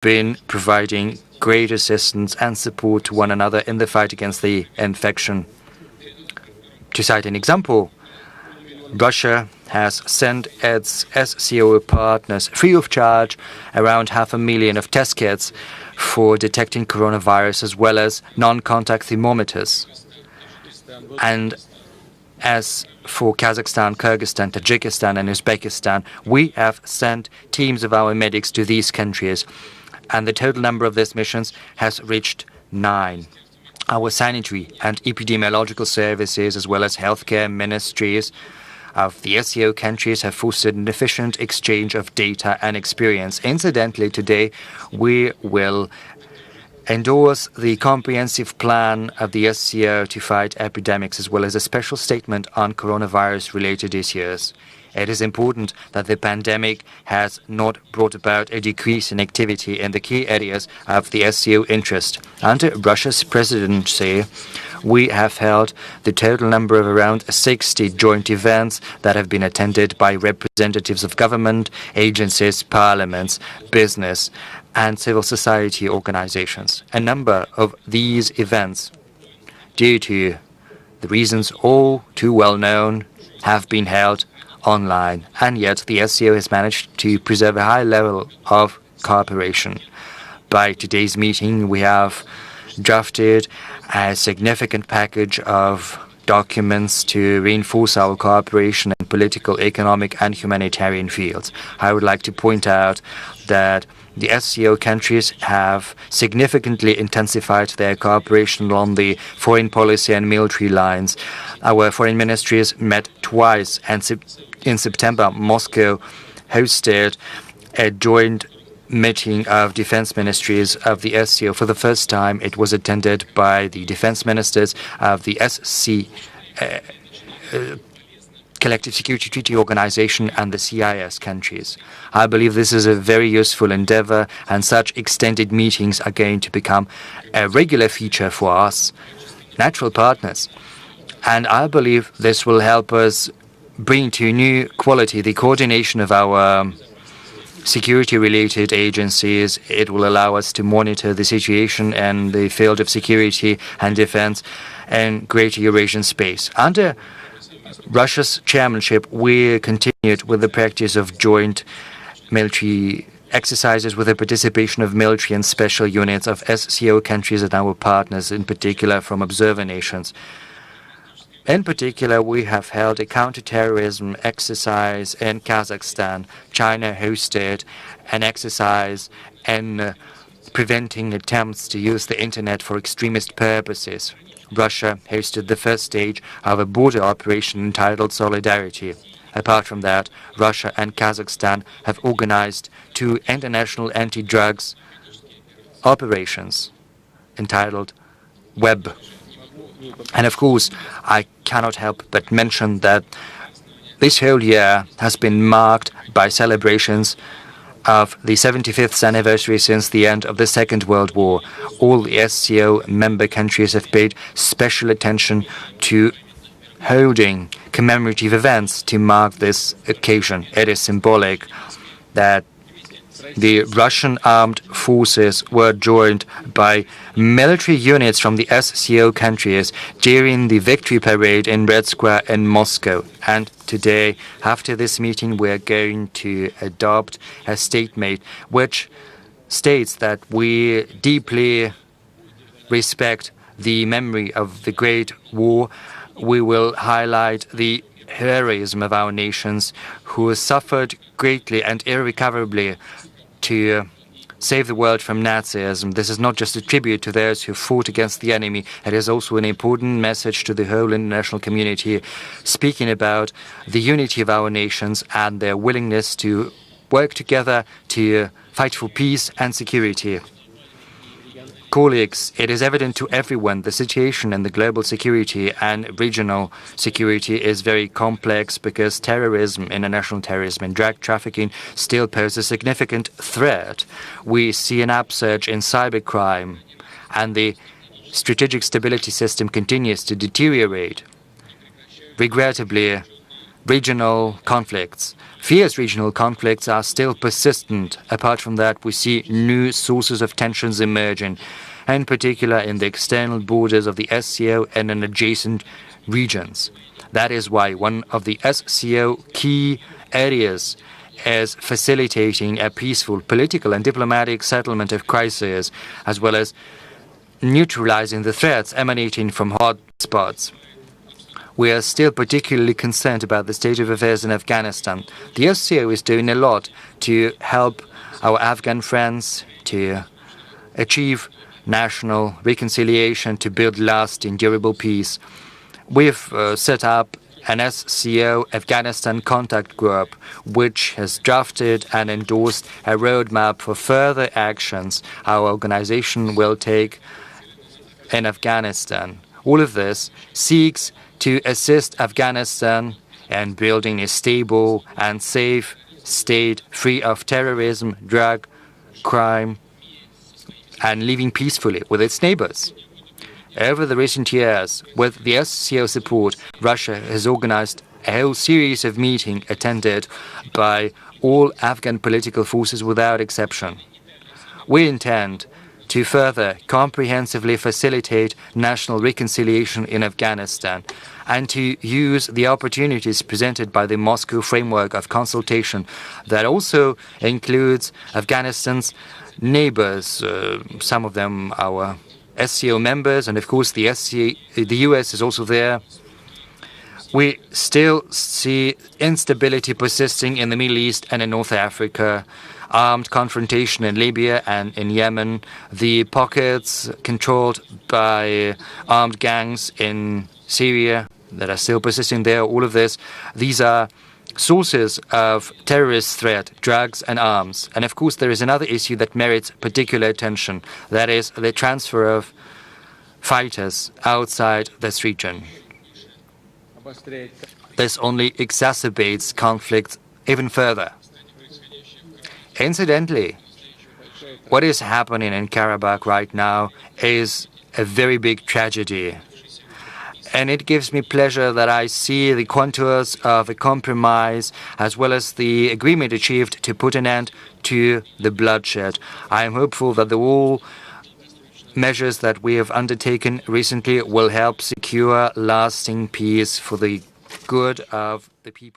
been providing great assistance and support to one another in the fight against the infection. To cite an example, Russia has sent its SCO partners free of charge around 500,000 test kits for detecting coronavirus, as well as non-contact thermometers. And as for Kazakhstan, Kyrgyzstan, Tajikistan and Uzbekistan, we have sent teams of our medics to these countries, and the total number of these missions has reached 9. Our sanitary and epidemiological services, as well as healthcare ministries of the SCO countries, have fostered an efficient exchange of data and experience. Incidentally, today we will endorse the comprehensive plan of the SCO to fight epidemics, as well as a special statement on coronavirus-related issues. It is important that the pandemic has not brought about a decrease in activity in the key areas of the SCO interest. Under Russia's presidency, we have held the total number of around 60 joint events that have been attended by representatives of government, agencies, parliaments, business, and civil society organizations. A number of these events, due to the reasons all too well known, have been held online, and yet the SCO has managed to preserve a high level of cooperation. By today's meeting, we have drafted a significant package of documents to reinforce our cooperation in political, economic, and humanitarian fields. I would like to point out that the SCO countries have significantly intensified their cooperation on the foreign policy and military lines. Our foreign ministries met twice, and in September, Moscow hosted a joint meeting of defense ministries of the SCO. For the first time, it was attended by the defense ministers of the Collective Security Treaty Organization and the CIS countries. I believe this is a very useful endeavor, and such extended meetings are going to become a regular feature for us, natural partners. And I believe this will help us bring to new quality the coordination of our security-related agencies. It will allow us to monitor the situation in the field of security and defense in Greater Eurasian space. Under Russia's chairmanship, we continued with the practice of joint military exercises with the participation of military and special units of SCO countries and our partners, in particular from observer nations. In particular, we have held a counterterrorism exercise in Kazakhstan. China hosted an exercise in preventing attempts to use the internet for extremist purposes. Russia hosted the first stage of a border operation entitled Solidarity. Apart from that, Russia and Kazakhstan have organized 2 international anti-drugs operations entitled WEB. And of course, I cannot help but mention that this whole year has been marked by celebrations of the 75th anniversary since the end of the Second World War. All the SCO member countries have paid special attention to holding commemorative events to mark this occasion. It is symbolic that the Russian armed forces were joined by military units from the SCO countries during the victory parade in Red Square in Moscow. And today, after this meeting, we are going to adopt a statement which states that we deeply respect the memory of the Great War. We will highlight the heroism of our nations who suffered greatly and irrecoverably to save the world from Nazism. This is not just a tribute to those who fought against the enemy. It is also an important message to the whole international community, speaking about the unity of our nations and their willingness to work together to fight for peace and security. Colleagues, it is evident to everyone the situation in the global security and regional security is very complex because terrorism, international terrorism and drug trafficking still pose a significant threat. We see an upsurge in cybercrime, and the strategic stability system continues to deteriorate. Regrettably, regional conflicts. Fierce regional conflicts are still persistent. Apart from that, we see new sources of tensions emerging, in particular in the external borders of the SCO and in adjacent regions. That is why one of the SCO key areas is facilitating a peaceful political and diplomatic settlement of crises, as well as neutralizing the threats emanating from hotspots. We are still particularly concerned about the state of affairs in Afghanistan. The SCO is doing a lot to help our Afghan friends to achieve national reconciliation, to build lasting, durable peace. We've set up an SCO Afghanistan contact group, which has drafted and endorsed a roadmap for further actions our organization will take in Afghanistan. All of this seeks to assist Afghanistan in building a stable and safe state free of terrorism, drug, crime, and living peacefully with its neighbors. Over the recent years, with the SCO support, Russia has organized a whole series of meetings attended by all Afghan political forces without exception. We intend to further comprehensively facilitate national reconciliation in Afghanistan and to use the opportunities presented by the Moscow framework of consultation that also includes Afghanistan's neighbors, some of them our SCO members, and of course the US is also there. We still see instability persisting in the Middle East and in North Africa, armed confrontation in Libya and in Yemen, the pockets controlled by armed gangs in Syria that are still persisting there, all of this. These are sources of terrorist threat, drugs and arms. And of course there is another issue that merits particular attention, that is the transfer of fighters outside this region. This only exacerbates conflicts even further. Incidentally, what is happening in Karabakh right now is a very big tragedy. And it gives me pleasure that I see the contours of a compromise as well as the agreement achieved to put an end to the bloodshed. I am hopeful that the all measures that we have undertaken recently will help secure lasting peace for the good of the people.